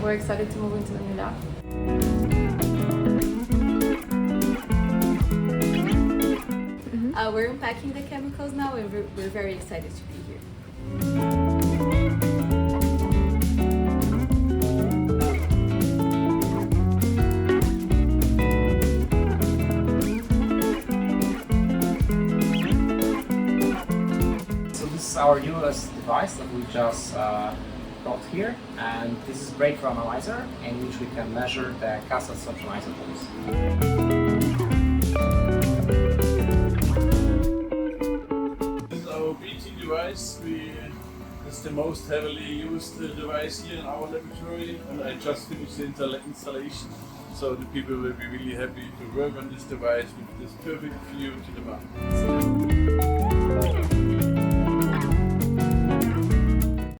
we're excited to move into the new lab. We're unpacking the chemicals now, and we're very excited to be here. So this is our newest device that we just got here, and this is breakthrough analyzer, in which we can measure the gas absorption isotopes. BT device. It's the most heavily used device here in our laboratory, and I just finished the installation, so the people will be really happy to work on this device with this perfect view to the market.